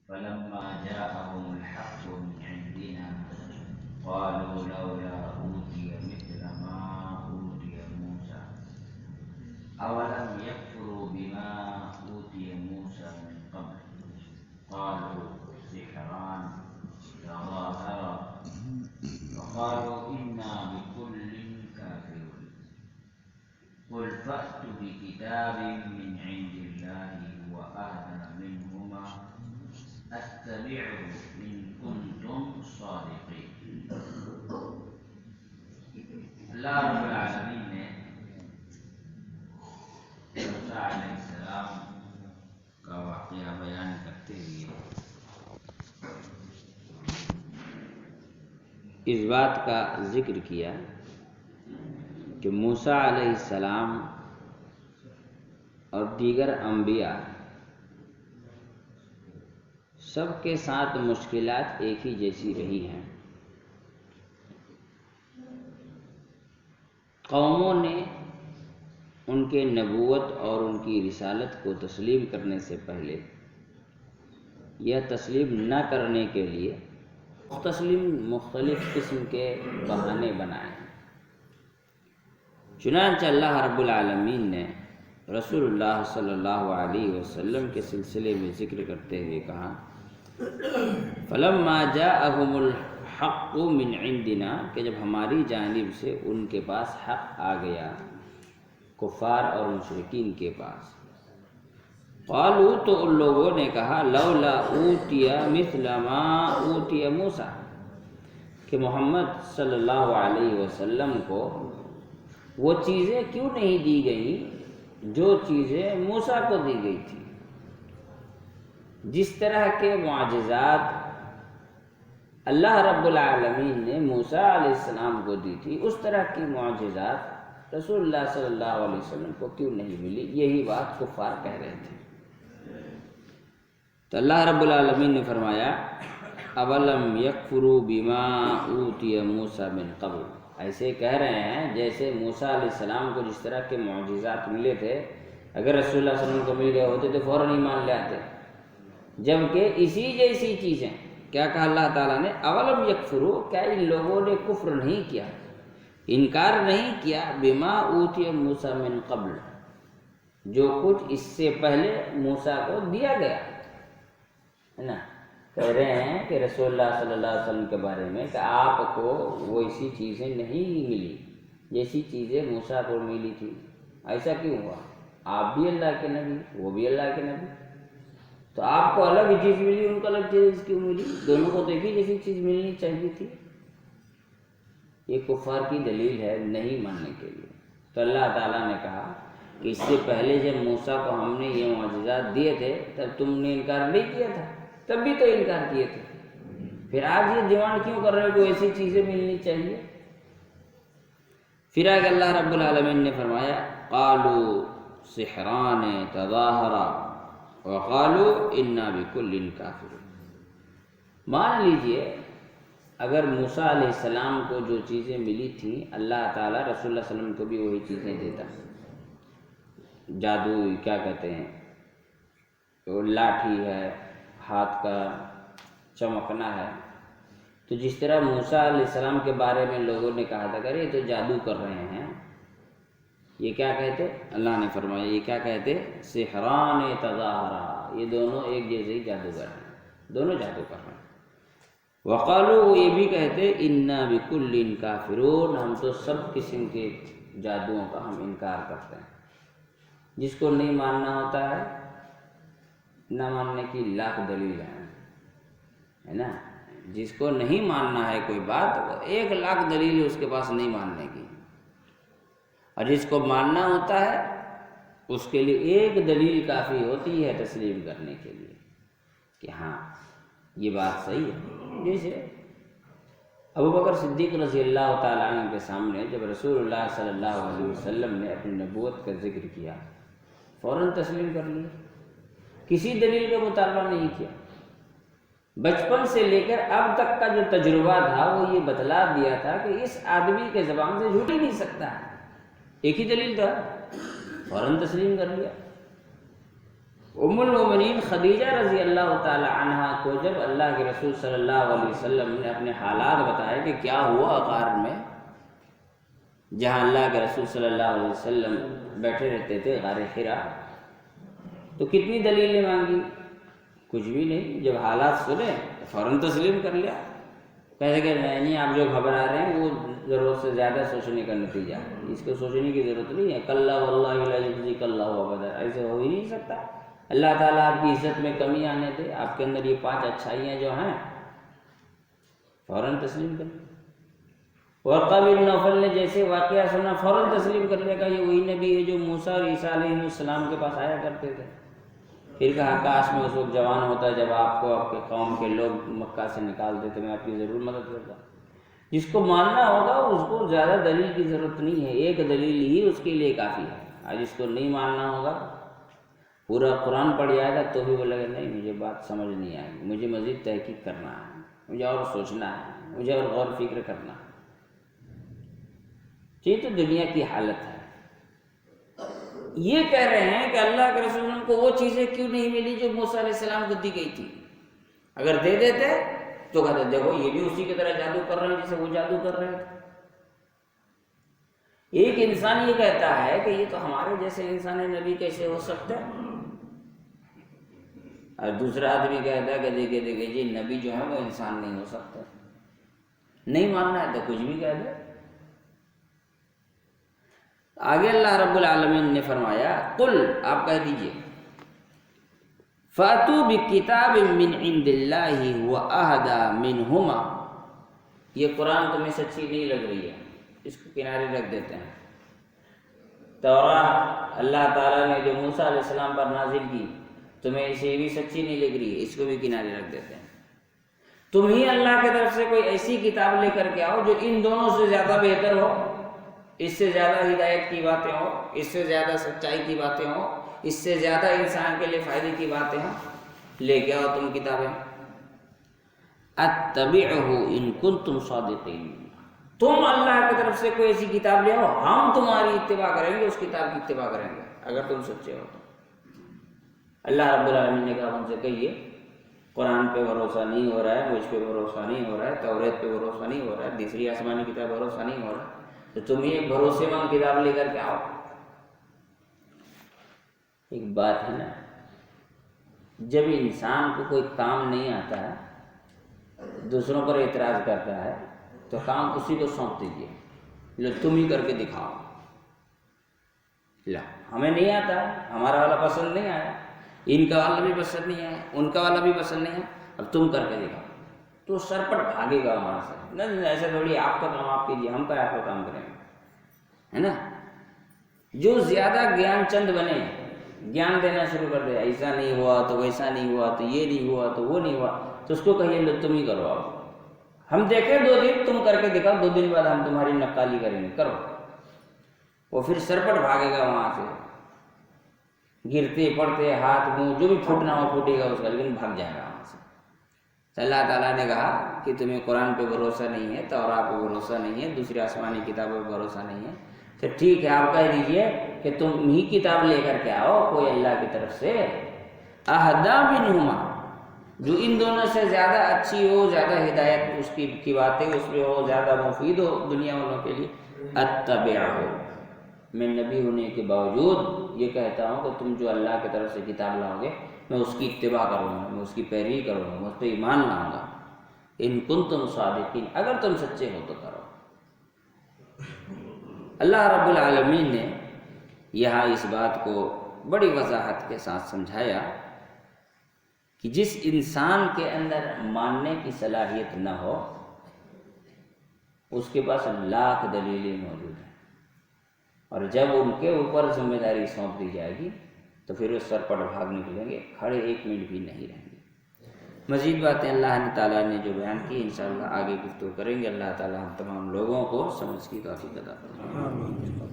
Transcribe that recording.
فلما جاءهم الحق من عندنا قالوا لولا أوتي مثل ما أوتي موسى أولم يكفروا بما أوتي موسى من قبل قالوا سحران تظاهرا وقالوا إنا بكل كافرون قل فأتوا بكتاب من عند الله هو أهدى منهما أتبعه إن كنتم صادقين. اللہ رب العالمین نے موسیٰ علیہ السلام کا واقعہ بیان کرتے ہوئے اس بات کا ذکر کیا کہ موسیٰ علیہ السلام اور دیگر انبیاء سب کے ساتھ مشکلات ایک ہی جیسی رہی ہیں. قوموں نے ان کے نبوت اور ان کی رسالت کو تسلیم کرنے سے پہلے یا تسلیم نہ کرنے کے لیے مختلف قسم کے بہانے بنائے. چنانچہ اللہ رب العالمین نے رسول اللہ صلی اللہ علیہ وسلم کے سلسلے میں ذکر کرتے ہوئے کہا فَلَمَّا جَاءَهُمُ الْحَقُّ مِنْ عِنْدِنَا کہ جب ہماری جانب سے ان کے پاس حق آ گیا کفار اور مشرکین کے پاس قالوا تو ان لوگوں نے کہا لولا اوتي مثل ما اوتي موسیٰ کہ محمد صلی اللہ علیہ وسلم کو وہ چیزیں کیوں نہیں دی گئیں جو چیزیں موسیٰ کو دی گئی تھی. جس طرح کے معجزات اللہ رب العالمین نے موسیٰ علیہ السلام کو دی تھی اس طرح کی معجزات رسول اللہ صلی اللہ علیہ وسلم کو کیوں نہیں ملی. یہی بات کفار کہہ رہے تھے. تو اللہ رب العالمین نے فرمایا اولم یکفروا بما اوتی موسیٰ من قبل ایسے کہہ رہے ہیں جیسے موسیٰ علیہ السلام کو جس طرح کے معجزات ملے تھے اگر رسول اللہ صلی اللہ علیہ وسلم کو مل گئے ہوتے تو فوراً ایمان لے آتے. جبکہ اسی جیسی چیزیں کیا کہا اللہ تعالیٰ نے اولم یکفروا کیا ان لوگوں نے کفر نہیں کیا انکار نہیں کیا بما اوتی موسیٰ من قبل جو کچھ اس سے پہلے موسیٰ کو دیا گیا ہے نا. کہہ رہے ہیں کہ رسول اللہ صلی اللہ علیہ وسلم کے بارے میں کہ آپ کو ویسی چیزیں نہیں ملی جیسی چیزیں موسیٰ کو ملی تھی. ایسا کیوں ہوا؟ آپ بھی اللہ کے نبی وہ بھی اللہ کے نبی تو آپ کو الگ چیز ملی ان کو الگ چیز کیوں ملی؟ دونوں کو تو ایک ہی جیسی چیز ملنی چاہیے تھی. یہ کفار کی دلیل ہے نہیں ماننے کے لیے. تو اللہ تعالیٰ نے کہا کہ اس سے پہلے جب موسیٰ کو ہم نے یہ معجزات دیے تھے تب تم نے انکار نہیں کیا تھا تب بھی تو انکار کیے تھے. پھر آج یہ ڈیمانڈ کیوں کر رہے ہو کہ ایسی چیزیں ملنی چاہیے؟ پھر آگے اللہ رب العالمین نے فرمایا قالوا سحران تظاہرا وقالوا انا بکل کافرون. مان لیجئے اگر موسیٰ علیہ السلام کو جو چیزیں ملی تھیں اللہ تعالیٰ رسول اللہ صلی اللہ علیہ وسلم کو بھی وہی چیزیں دیتا. جادو کیا کہتے ہیں وہ لاٹھی ہے ہاتھ کا چمکنا ہے. تو جس طرح موسیٰ علیہ السلام کے بارے میں لوگوں نے کہا تھا کہ یہ تو جادو کر رہے ہیں یہ کیا کہتے اللہ نے فرمایا یہ کیا کہتے سحران تظاہرا یہ دونوں ایک جیسے ہی جادوگر ہیں دونوں جادو کر رہے ہیں. وقالوا وہ یہ بھی کہتے انا بکل کافرون ہم تو سب قسم کے جادوؤں کا ہم انکار کرتے ہیں. جس کو نہیں ماننا ہوتا ہے نہ ماننے کی لاکھ دلیل ہے نا. جس کو نہیں ماننا ہے کوئی بات وہ 1,00,000 دلیل ہے اس کے پاس نہیں ماننے کی. اور جس کو ماننا ہوتا ہے اس کے لیے ایک دلیل کافی ہوتی ہے تسلیم کرنے کے لیے کہ ہاں یہ بات صحیح ہے. جیسے ابوبکر صدیق رضی اللہ تعالیٰ عنہ کے سامنے جب رسول اللہ صلی اللہ علیہ وسلم نے اپنی نبوت کا ذکر کیا فوراً تسلیم کر لیا کسی دلیل کا مطالبہ نہیں کیا. بچپن سے لے کر اب تک کا جو تجربہ تھا وہ یہ بتلا دیا تھا کہ اس آدمی کے زبان سے جھوٹ ہی نہیں سکتا ایک ہی دلیل تھا فوراً تسلیم کر لیا. ام المومنین خدیجہ رضی اللہ تعالی عنہا کو جب اللہ کے رسول صلی اللہ علیہ وسلم نے اپنے حالات بتائے کہ کیا ہوا غار میں جہاں اللہ کے رسول صلی اللہ علیہ وسلم بیٹھے رہتے تھے، غار حرا، تو کتنی دلیلیں مانگی؟ کچھ بھی نہیں. جب حالات سنے فوراً تسلیم کر لیا. کہتے کہ نہیں، آپ جو گھبرا رہے ہیں وہ ضرورت سے زیادہ سوچنے کا نتیجہ ہے، اس کو سوچنے کی ضرورت نہیں ہے. کلا واللہ لا یخزیک اللہ ابدا، ایسے ہو ہی نہیں سکتا. اللہ تعالیٰ آپ کی عزت میں کمی آنے دے. آپ کے اندر یہ 5 اچھائیاں جو ہیں فوراً تسلیم کر لیں. ورقہ بن نوفل نے جیسے واقعہ سنا فوراً تسلیم کر لیا کہ یہ وہی نبی ہے جو موسیٰ اور عیسیٰ علیہ السلام کے پاس آیا کرتے تھے. پھر کہا کاش میں اس وقت جوان ہوتا جب آپ کو آپ کے قوم کے لوگ مکہ سے نکال دیتے، میں آپ کی ضرور مدد کرتا. جس کو ماننا ہوگا اس کو زیادہ دلیل کی ضرورت نہیں ہے، ایک دلیل ہی اس کے لیے کافی ہے. اور جس کو نہیں ماننا ہوگا پورا قرآن پڑھ جائے گا تو بھی بولے گا نہیں مجھے بات سمجھ نہیں آئے گی، مجھے مزید تحقیق کرنا ہے، مجھے اور سوچنا ہے، مجھے اور غور فکر کرنا ہے. یہ تو دنیا کی حالت ہے. یہ کہہ رہے ہیں کہ اللہ کے رسول کو وہ چیزیں کیوں نہیں ملی جو موسیٰ علیہ السلام کو دی گئی تھی؟ اگر دے دیتے تو کہتے دیکھو یہ بھی اسی کی طرح جادو کر رہے ہیں جسے وہ جادو کر رہے تھے. ایک انسان یہ کہتا ہے کہ یہ تو ہمارے جیسے انسان نبی کیسے ہو سکتے ہیں، اور دوسرا آدمی کہتا ہے کہ دیکھے جی نبی جو ہے وہ انسان نہیں ہو سکتا. نہیں ماننا ہے تو کچھ بھی کہہ دے. آگے اللہ رب العالمین نے فرمایا قل، آپ کہہ دیجئے فَأْتُوا بِكِتَابٍ مِّنْ عِنْدِ اللَّهِ هُوَ أَهْدَىٰ مِنْهُمَا. یہ قرآن تمہیں سچی نہیں لگ رہی ہے، اس کو کنارے رکھ دیتے ہیں. تورات اللہ تعالیٰ نے جو موسیٰ علیہ السلام پر نازل کی تمہیں اسے بھی سچی نہیں لگ رہی ہے، اس کو بھی کنارے رکھ دیتے ہیں. تم ہی اللہ کی طرف سے کوئی ایسی کتاب لے کر کے آؤ جو ان دونوں سے زیادہ بہتر ہو، اس سے زیادہ ہدایت کی باتیں ہوں، اس سے زیادہ سچائی کی باتیں ہوں، اس سے زیادہ انسان کے لیے فائدے کی باتیں ہوں. لے کے آؤ تم کتابیں. اتبعہ ان کنتم صادقین. تم اللہ کی طرف سے کوئی ایسی کتاب لے آؤ، ہم تمہاری اتباع کریں گے، اس کتاب کی اتباع کریں گے اگر تم سچے ہو تو. اللہ رب العالمین نے کہا ان سے کہیے قرآن پہ بھروسہ نہیں ہو رہا ہے، مجھ پہ بھروسہ نہیں ہو رہا ہے، توریت پہ بھروسہ نہیں ہو رہا ہے، دوسری آسمانی کتاب بھروسہ نہیں ہو رہا ہے، تو تم ہی ایک بھروسے مند کتاب لے کر کے آؤ. ایک بات ہے نا، جب انسان کو کوئی کام نہیں آتا ہے، دوسروں پر اعتراض کرتا ہے، تو کام اسی کو سونپ دیجیے، لو تم ہی کر کے دکھاؤ. لا ہمیں نہیں آتا ہے، ہمارا والا پسند نہیں آیا، ان کا والا بھی پسند نہیں آیا، ان کا والا بھی پسند نہیں آیا، اب تم کر کے دکھاؤ. تو سرپٹ بھاگے گا وہاں سے. نہیں ایسے تھوڑی آپ کا کام آپ کیجیے، ہم کا آپ کا کام کریں گے، ہے نا. جو زیادہ گیان چند بنے، گیان دینا شروع کر دے، ایسا نہیں ہوا تو ویسا نہیں ہوا تو یہ نہیں ہوا تو وہ نہیں ہوا، تو اس کو کہیے لو تم ہی کرو. آپ ہم دیکھیں 2 دن تم کر کے دکھاؤ، 2 دن بعد ہم تمہاری نقالی کریں گے، کرو. وہ پھر سرپٹ بھاگے گا وہاں سے، گرتے پڑتے ہاتھ منہ جو بھی پھوٹنا ہو پھوٹے گا اس کا، لیکن بھاگ جائے گا وہاں سے. اللہ تعالیٰ نے کہا کہ تمہیں قرآن پہ بھروسہ نہیں ہے، تورات پہ بھروسہ نہیں ہے، دوسری آسمانی کتابوں پہ بھروسہ نہیں ہے، تو ٹھیک ہے آپ کہہ دیجئے کہ تم ہی کتاب لے کر کے آؤ کوئی اللہ کی طرف سے اہدیٰ منہما، جو ان دونوں سے زیادہ اچھی ہو، زیادہ ہدایت اس کی باتیں اس میں ہو، زیادہ مفید ہو دنیا والوں کے لیے. اتبعہ، میں نبی ہونے کے باوجود یہ کہتا ہوں کہ تم جو اللہ کی طرف سے کتاب لاؤ گے میں اس کی اتباع کروں گا، میں اس کی پیروی کروں گا، میں اس پہ ایمان لاؤں گا. ان کنتم صادقین، اگر تم سچے ہو تو کرو. اللہ رب العالمین نے یہاں اس بات کو بڑی وضاحت کے ساتھ سمجھایا کہ جس انسان کے اندر ماننے کی صلاحیت نہ ہو اس کے پاس لاکھ دلیلیں موجود ہیں، اور جب ان کے اوپر ذمہ داری سونپ دی جائے گی تو پھر وہ سر پڑ بھاگ نکلیں گے، کھڑے 1 منٹ بھی نہیں رہیں گے. مزید باتیں اللہ تعالیٰ نے جو بیان کی انشاءاللہ آگے گفتگو کریں گے. اللہ تعالیٰ ہم تمام لوگوں کو سمجھ کی توفیق عطا فرمائے.